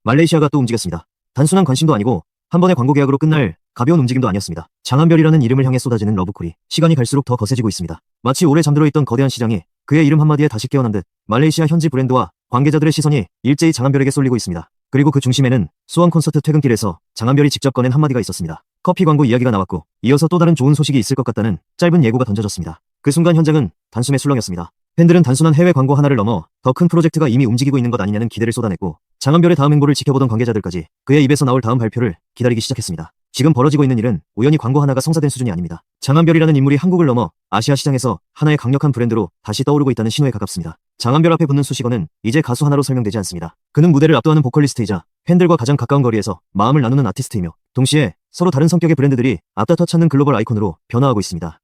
말레이시아가 또 움직였습니다. 단순한 관심도 아니고 한 번의 광고 계약으로 끝날 가벼운 움직임도 아니었습니다. 장한별이라는 이름을 향해 쏟아지는 러브콜이 시간이 갈수록 더 거세지고 있습니다. 마치 오래 잠들어 있던 거대한 시장이 그의 이름 한마디에 다시 깨어난 듯 말레이시아 현지 브랜드와 관계자들의 시선이 일제히 장한별에게 쏠리고 있습니다. 그리고 그 중심에는 수원 콘서트 퇴근길에서 장한별이 직접 꺼낸 한마디가 있었습니다. 커피 광고 이야기가 나왔고 이어서 또 다른 좋은 소식이 있을 것 같다는 짧은 예고가 던져졌습니다. 그 순간 현장은 단숨에 술렁였습니다. 팬들은 단순한 해외 광고 하나를 넘어 더 큰 프로젝트가 이미 움직이고 있는 것 아니냐는 기대를 쏟아냈고 장한별의 다음 행보를 지켜보던 관계자들까지 그의 입에서 나올 다음 발표를 기다리기 시작했습니다. 지금 벌어지고 있는 일은 우연히 광고 하나가 성사된 수준이 아닙니다. 장한별이라는 인물이 한국을 넘어 아시아 시장에서 하나의 강력한 브랜드로 다시 떠오르고 있다는 신호에 가깝습니다. 장한별 앞에 붙는 수식어는 이제 가수 하나로 설명되지 않습니다. 그는 무대를 압도하는 보컬리스트이자 팬들과 가장 가까운 거리에서 마음을 나누는 아티스트이며 동시에 서로 다른 성격의 브랜드들이 앞다퉈 찾는 글로벌 아이콘으로 변화하고 있습니다.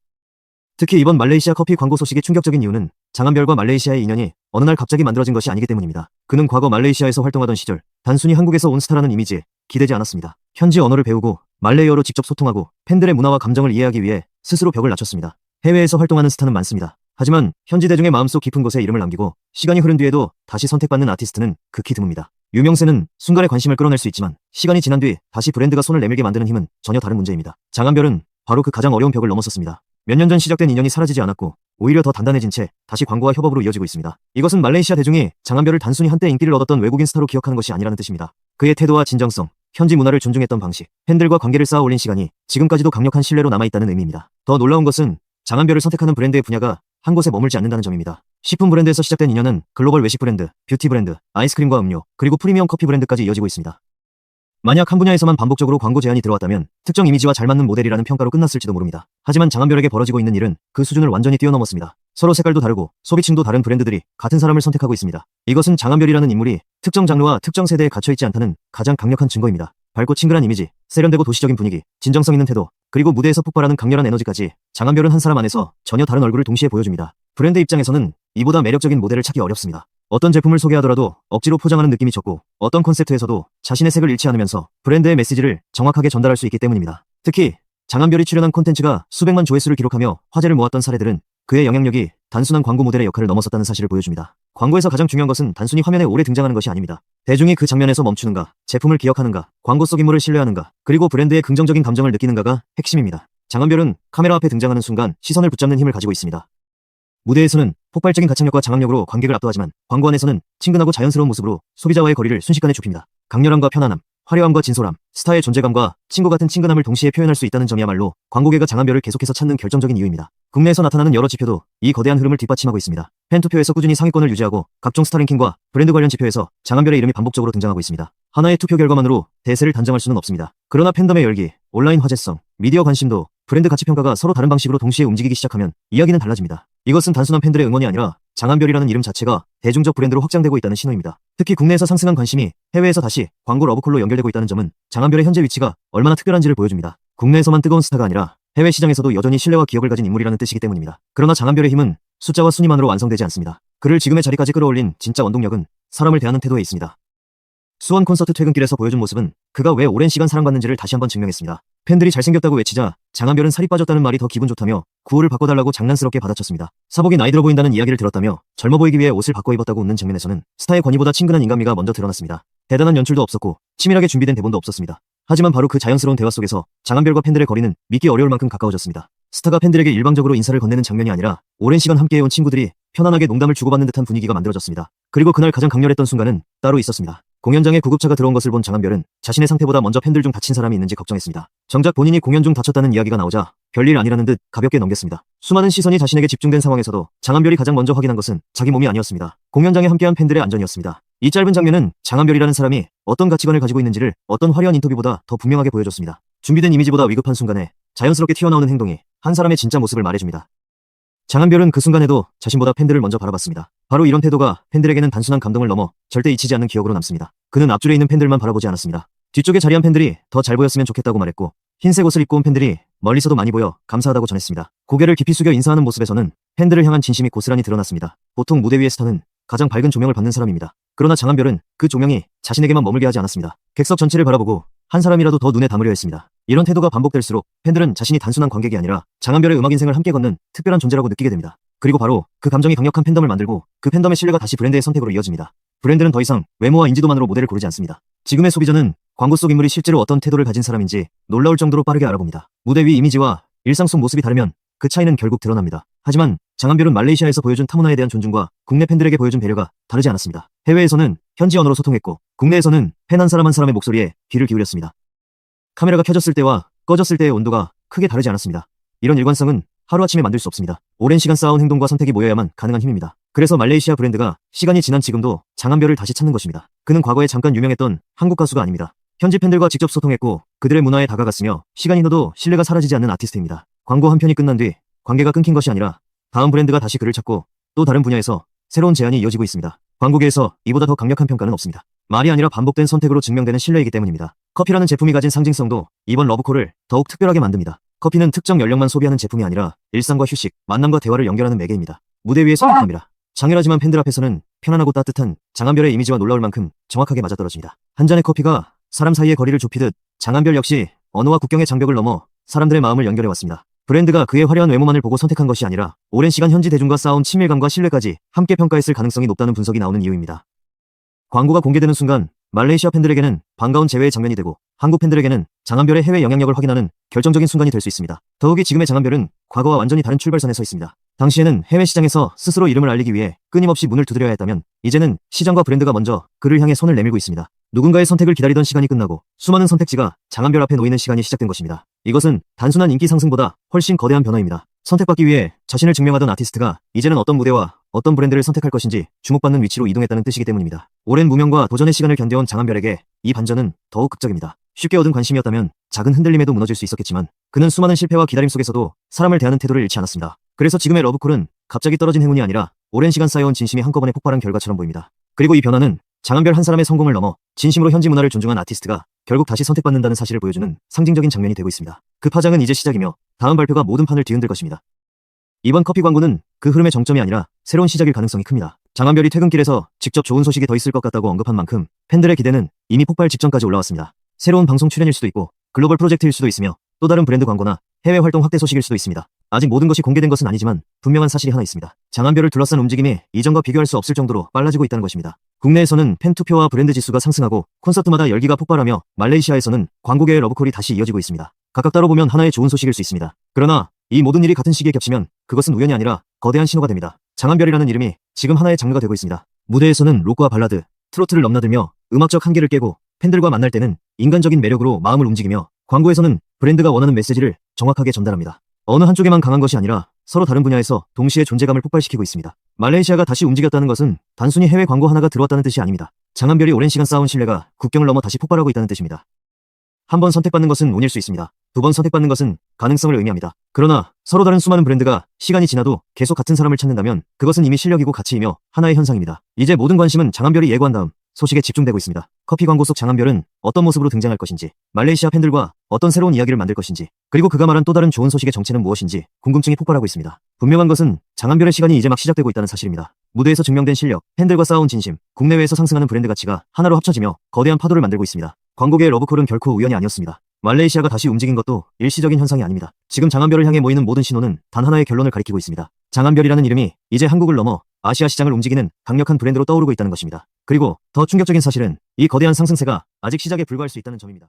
특히 이번 말레이시아 커피 광고 소식이 충격적인 이유는 장한별과 말레이시아의 인연이 어느 날 갑자기 만들어진 것이 아니기 때문입니다. 그는 과거 말레이시아에서 활동하던 시절 단순히 한국에서 온 스타라는 이미지에 기대지 않았습니다. 현지 언어를 배우고 말레이어로 직접 소통하고 팬들의 문화와 감정을 이해하기 위해 스스로 벽을 낮췄습니다. 해외에서 활동하는 스타는 많습니다. 하지만 현지 대중의 마음속 깊은 곳에 이름을 남기고 시간이 흐른 뒤에도 다시 선택받는 아티스트는 극히 드뭅니다. 유명세는 순간의 관심을 끌어낼 수 있지만 시간이 지난 뒤 다시 브랜드가 손을 내밀게 만드는 힘은 전혀 다른 문제입니다. 장한별은 바로 그 가장 어려운 벽을 넘었었습니다. 몇 년 전 시작된 인연이 사라지지 않았고 오히려 더 단단해진 채 다시 광고와 협업으로 이어지고 있습니다. 이것은 말레이시아 대중이 장한별을 단순히 한때 인기를 얻었던 외국인 스타로 기억하는 것이 아니라는 뜻입니다. 그의 태도와 진정성, 현지 문화를 존중했던 방식, 팬들과 관계를 쌓아 올린 시간이 지금까지도 강력한 신뢰로 남아있다는 의미입니다. 더 놀라운 것은 장한별을 선택하는 브랜드의 분야가 한 곳에 머물지 않는다는 점입니다. 식품 브랜드에서 시작된 인연은 글로벌 외식 브랜드, 뷰티 브랜드, 아이스크림과 음료, 그리고 프리미엄 커피 브랜드까지 이어지고 있습니다. 만약 한 분야에서만 반복적으로 광고 제안이 들어왔다면 특정 이미지와 잘 맞는 모델이라는 평가로 끝났을지도 모릅니다. 하지만 장한별에게 벌어지고 있는 일은 그 수준을 완전히 뛰어넘었습니다. 서로 색깔도 다르고 소비층도 다른 브랜드들이 같은 사람을 선택하고 있습니다. 이것은 장한별이라는 인물이 특정 장르와 특정 세대에 갇혀있지 않다는 가장 강력한 증거입니다. 밝고 친근한 이미지, 세련되고 도시적인 분위기, 진정성 있는 태도, 그리고 무대에서 폭발하는 강렬한 에너지까지 장한별은 한 사람 안에서 전혀 다른 얼굴을 동시에 보여줍니다. 브랜드 입장에서는 이보다 매력적인 모델을 찾기 어렵습니다. 어떤 제품을 소개하더라도 억지로 포장하는 느낌이 적고 어떤 콘셉트에서도 자신의 색을 잃지 않으면서 브랜드의 메시지를 정확하게 전달할 수 있기 때문입니다. 특히 장한별이 출연한 콘텐츠가 수백만 조회수를 기록하며 화제를 모았던 사례들은 그의 영향력이 단순한 광고 모델의 역할을 넘어섰다는 사실을 보여줍니다. 광고에서 가장 중요한 것은 단순히 화면에 오래 등장하는 것이 아닙니다. 대중이 그 장면에서 멈추는가, 제품을 기억하는가, 광고 속 인물을 신뢰하는가, 그리고 브랜드의 긍정적인 감정을 느끼는가가 핵심입니다. 장한별은 카메라 앞에 등장하는 순간 시선을 붙잡는 힘을 가지고 있습니다. 무대에서는 폭발적인 가창력과 장악력으로 관객을 압도하지만 광고 안에서는 친근하고 자연스러운 모습으로 소비자와의 거리를 순식간에 좁힙니다. 강렬함과 편안함, 화려함과 진솔함, 스타의 존재감과 친구 같은 친근함을 동시에 표현할 수 있다는 점이야말로 광고계가 장한별을 계속해서 찾는 결정적인 이유입니다. 국내에서 나타나는 여러 지표도 이 거대한 흐름을 뒷받침하고 있습니다. 팬투표에서 꾸준히 상위권을 유지하고 각종 스타랭킹과 브랜드 관련 지표에서 장한별의 이름이 반복적으로 등장하고 있습니다. 하나의 투표 결과만으로 대세를 단정할 수는 없습니다. 그러나 팬덤의 열기, 온라인 화제성, 미디어 관심도, 브랜드 가치 평가가 서로 다른 방식으로 동시에 움직이기 시작하면 이야기는 달라집니다. 이것은 단순한 팬들의 응원이 아니라 장한별이라는 이름 자체가 대중적 브랜드로 확장되고 있다는 신호입니다. 특히 국내에서 상승한 관심이 해외에서 다시 광고 러브콜로 연결되고 있다는 점은 장한별의 현재 위치가 얼마나 특별한지를 보여줍니다. 국내에서만 뜨거운 스타가 아니라 해외 시장에서도 여전히 신뢰와 기억을 가진 인물이라는 뜻이기 때문입니다. 그러나 장한별의 힘은 숫자와 순위만으로 완성되지 않습니다. 그를 지금의 자리까지 끌어올린 진짜 원동력은 사람을 대하는 태도에 있습니다. 수원 콘서트 퇴근길에서 보여준 모습은 그가 왜 오랜 시간 사랑받는지를 다시 한번 증명했습니다. 팬들이 잘생겼다고 외치자 장한별은 살이 빠졌다는 말이 더 기분 좋다며 구호를 바꿔달라고 장난스럽게 받아쳤습니다. 사복이 나이 들어 보인다는 이야기를 들었다며 젊어 보이기 위해 옷을 바꿔 입었다고 웃는 장면에서는 스타의 권위보다 친근한 인간미가 먼저 드러났습니다. 대단한 연출도 없었고 치밀하게 준비된 대본도 없었습니다. 하지만 바로 그 자연스러운 대화 속에서 장한별과 팬들의 거리는 믿기 어려울 만큼 가까워졌습니다. 스타가 팬들에게 일방적으로 인사를 건네는 장면이 아니라 오랜 시간 함께해온 친구들이 편안하게 농담을 주고받는 듯한 분위기가 만들어졌습니다. 그리고 그날 가장 강렬했던 순간은 따로 있었습니다. 공연장에 구급차가 들어온 것을 본 장한별은 자신의 상태보다 먼저 팬들 중 다친 사람이 있는지 걱정했습니다. 정작 본인이 공연 중 다쳤다는 이야기가 나오자 별일 아니라는 듯 가볍게 넘겼습니다. 수많은 시선이 자신에게 집중된 상황에서도 장한별이 가장 먼저 확인한 것은 자기 몸이 아니었습니다. 공연장에 함께한 팬들의 안전이었습니다. 이 짧은 장면은 장한별이라는 사람이 어떤 가치관을 가지고 있는지를 어떤 화려한 인터뷰보다 더 분명하게 보여줬습니다. 준비된 이미지보다 위급한 순간에 자연스럽게 튀어나오는 행동이 한 사람의 진짜 모습을 말해줍니다. 장한별은 그 순간에도 자신보다 팬들을 먼저 바라봤습니다. 바로 이런 태도가 팬들에게는 단순한 감동을 넘어 절대 잊히지 않는 기억으로 남습니다. 그는 앞줄에 있는 팬들만 바라보지 않았습니다. 뒤쪽에 자리한 팬들이 더 잘 보였으면 좋겠다고 말했고 흰색 옷을 입고 온 팬들이 멀리서도 많이 보여 감사하다고 전했습니다. 고개를 깊이 숙여 인사하는 모습에서는 팬들을 향한 진심이 고스란히 드러났습니다. 보통 무대 위의 스타는 가장 밝은 조명을 받는 사람입니다. 그러나 장한별은 그 조명이 자신에게만 머물게 하지 않았습니다. 객석 전체를 바라보고 한 사람이라도 더 눈에 담으려 했습니다. 이런 태도가 반복될수록 팬들은 자신이 단순한 관객이 아니라 장한별의 음악 인생을 함께 걷는 특별한 존재라고 느끼게 됩니다. 그리고 바로 그 감정이 강력한 팬덤을 만들고 그 팬덤의 신뢰가 다시 브랜드의 선택으로 이어집니다. 브랜드는 더 이상 외모와 인지도만으로 모델을 고르지 않습니다. 지금의 소비자는 광고 속 인물이 실제로 어떤 태도를 가진 사람인지 놀라울 정도로 빠르게 알아봅니다. 무대 위 이미지와 일상 속 모습이 다르면 그 차이는 결국 드러납니다. 하지만 장한별은 말레이시아에서 보여준 타문화에 대한 존중과 국내 팬들에게 보여준 배려가 다르지 않았습니다. 해외에서는 현지 언어로 소통했고 국내에서는 팬 한 사람 한 사람의 목소리에 귀를 기울였습니다. 카메라가 켜졌을 때와 꺼졌을 때의 온도가 크게 다르지 않았습니다. 이런 일관성은 하루아침에 만들 수 없습니다. 오랜 시간 쌓아온 행동과 선택이 모여야만 가능한 힘입니다. 그래서 말레이시아 브랜드가 시간이 지난 지금도 장한별을 다시 찾는 것입니다. 그는 과거에 잠깐 유명했던 한국 가수가 아닙니다. 현지 팬들과 직접 소통했고 그들의 문화에 다가갔으며 시간이 흘러도 신뢰가 사라지지 않는 아티스트입니다. 광고 한 편이 끝난 뒤 관계가 끊긴 것이 아니라 다음 브랜드가 다시 그를 찾고 또 다른 분야에서 새로운 제안이 이어지고 있습니다. 광고계에서 이보다 더 강력한 평가는 없습니다. 말이 아니라 반복된 선택으로 증명되는 신뢰이기 때문입니다. 커피라는 제품이 가진 상징성도 이번 러브콜을 더욱 특별하게 만듭니다. 커피는 특정 연령만 소비하는 제품이 아니라 일상과 휴식, 만남과 대화를 연결하는 매개입니다. 무대 위의 선택함이라 장렬하지만 팬들 앞에서는 편안하고 따뜻한 장한별의 이미지와 놀라울 만큼 정확하게 맞아떨어집니다. 한 잔의 커피가 사람 사이의 거리를 좁히듯 장한별 역시 언어와 국경의 장벽을 넘어 사람들의 마음을 연결해왔습니다. 브랜드가 그의 화려한 외모만을 보고 선택한 것이 아니라 오랜 시간 현지 대중과 쌓아온 친밀감과 신뢰까지 함께 평가했을 가능성이 높다는 분석이 나오는 이유입니다. 광고가 공개되는 순간 말레이시아 팬들에게는 반가운 재회의 장면이 되고 한국 팬들에게는 장한별의 해외 영향력을 확인하는 결정적인 순간이 될 수 있습니다. 더욱이 지금의 장한별은 과거와 완전히 다른 출발선에 서 있습니다. 당시에는 해외 시장에서 스스로 이름을 알리기 위해 끊임없이 문을 두드려야 했다면 이제는 시장과 브랜드가 먼저 그를 향해 손을 내밀고 있습니다. 누군가의 선택을 기다리던 시간이 끝나고 수많은 선택지가 장한별 앞에 놓이는 시간이 시작된 것입니다. 이것은 단순한 인기 상승보다 훨씬 거대한 변화입니다. 선택받기 위해 자신을 증명하던 아티스트가 이제는 어떤 무대와 어떤 브랜드를 선택할 것인지 주목받는 위치로 이동했다는 뜻이기 때문입니다. 오랜 무명과 도전의 시간을 견뎌온 장한별에게 이 반전은 더욱 극적입니다. 쉽게 얻은 관심이었다면 작은 흔들림에도 무너질 수 있었겠지만 그는 수많은 실패와 기다림 속에서도 사람을 대하는 태도를 잃지 않았습니다. 그래서 지금의 러브콜은 갑자기 떨어진 행운이 아니라 오랜 시간 쌓여온 진심이 한꺼번에 폭발한 결과처럼 보입니다. 그리고 이 변화는 장한별 한 사람의 성공을 넘어 진심으로 현지 문화를 존중한 아티스트가 결국 다시 선택받는다는 사실을 보여주는 상징적인 장면이 되고 있습니다. 그 파장은 이제 시작이며 다음 발표가 모든 판을 뒤흔들 것입니다. 이번 커피 광고는 그 흐름의 정점이 아니라 새로운 시작일 가능성이 큽니다. 장한별이 퇴근길에서 직접 좋은 소식이 더 있을 것 같다고 언급한 만큼 팬들의 기대는 이미 폭발 직전까지 올라왔습니다. 새로운 방송 출연일 수도 있고 글로벌 프로젝트일 수도 있으며 또 다른 브랜드 광고나 해외 활동 확대 소식일 수도 있습니다. 아직 모든 것이 공개된 것은 아니지만 분명한 사실이 하나 있습니다. 장한별을 둘러싼 움직임이 이전과 비교할 수 없을 정도로 빨라지고 있다는 것입니다. 국내에서는 팬 투표와 브랜드 지수가 상승하고 콘서트마다 열기가 폭발하며 말레이시아에서는 광고계의 러브콜이 다시 이어지고 있습니다. 각각 따로 보면 하나의 좋은 소식일 수 있습니다. 그러나 이 모든 일이 같은 시기에 겹치면 그것은 우연이 아니라 거대한 신호가 됩니다. 장한별이라는 이름이 지금 하나의 장르가 되고 있습니다. 무대에서는 록과 발라드, 트로트를 넘나들며 음악적 한계를 깨고 팬들과 만날 때는 인간적인 매력으로 마음을 움직이며 광고에서는 브랜드가 원하는 메시지를 정확하게 전달합니다. 어느 한쪽에만 강한 것이 아니라 서로 다른 분야에서 동시에 존재감을 폭발시키고 있습니다. 말레이시아가 다시 움직였다는 것은 단순히 해외 광고 하나가 들어왔다는 뜻이 아닙니다. 장한별이 오랜 시간 쌓아온 신뢰가 국경을 넘어 다시 폭발하고 있다는 뜻입니다. 한 번 선택받는 것은 운일 수 있습니다. 두 번 선택받는 것은 가능성을 의미합니다. 그러나 서로 다른 수많은 브랜드가 시간이 지나도 계속 같은 사람을 찾는다면 그것은 이미 실력이고 가치이며 하나의 현상입니다. 이제 모든 관심은 장한별이 예고한 다음 소식에 집중되고 있습니다. 커피 광고 속 장한별은 어떤 모습으로 등장할 것인지, 말레이시아 팬들과 어떤 새로운 이야기를 만들 것인지, 그리고 그가 말한 또 다른 좋은 소식의 정체는 무엇인지 궁금증이 폭발하고 있습니다. 분명한 것은 장한별의 시간이 이제 막 시작되고 있다는 사실입니다. 무대에서 증명된 실력, 팬들과 쌓아온 진심, 국내외에서 상승하는 브랜드 가치가 하나로 합쳐지며 거대한 파도를 만들고 있습니다. 광고계의 러브콜은 결코 우연이 아니었습니다. 말레이시아가 다시 움직인 것도 일시적인 현상이 아닙니다. 지금 장한별을 향해 모이는 모든 신호는 단 하나의 결론을 가리키고 있습니다. 장한별이라는 이름이 이제 한국을 넘어 아시아 시장을 움직이는 강력한 브랜드로 떠오르고 있다는 것입니다. 그리고 더 충격적인 사실은 이 거대한 상승세가 아직 시작에 불과할 수 있다는 점입니다.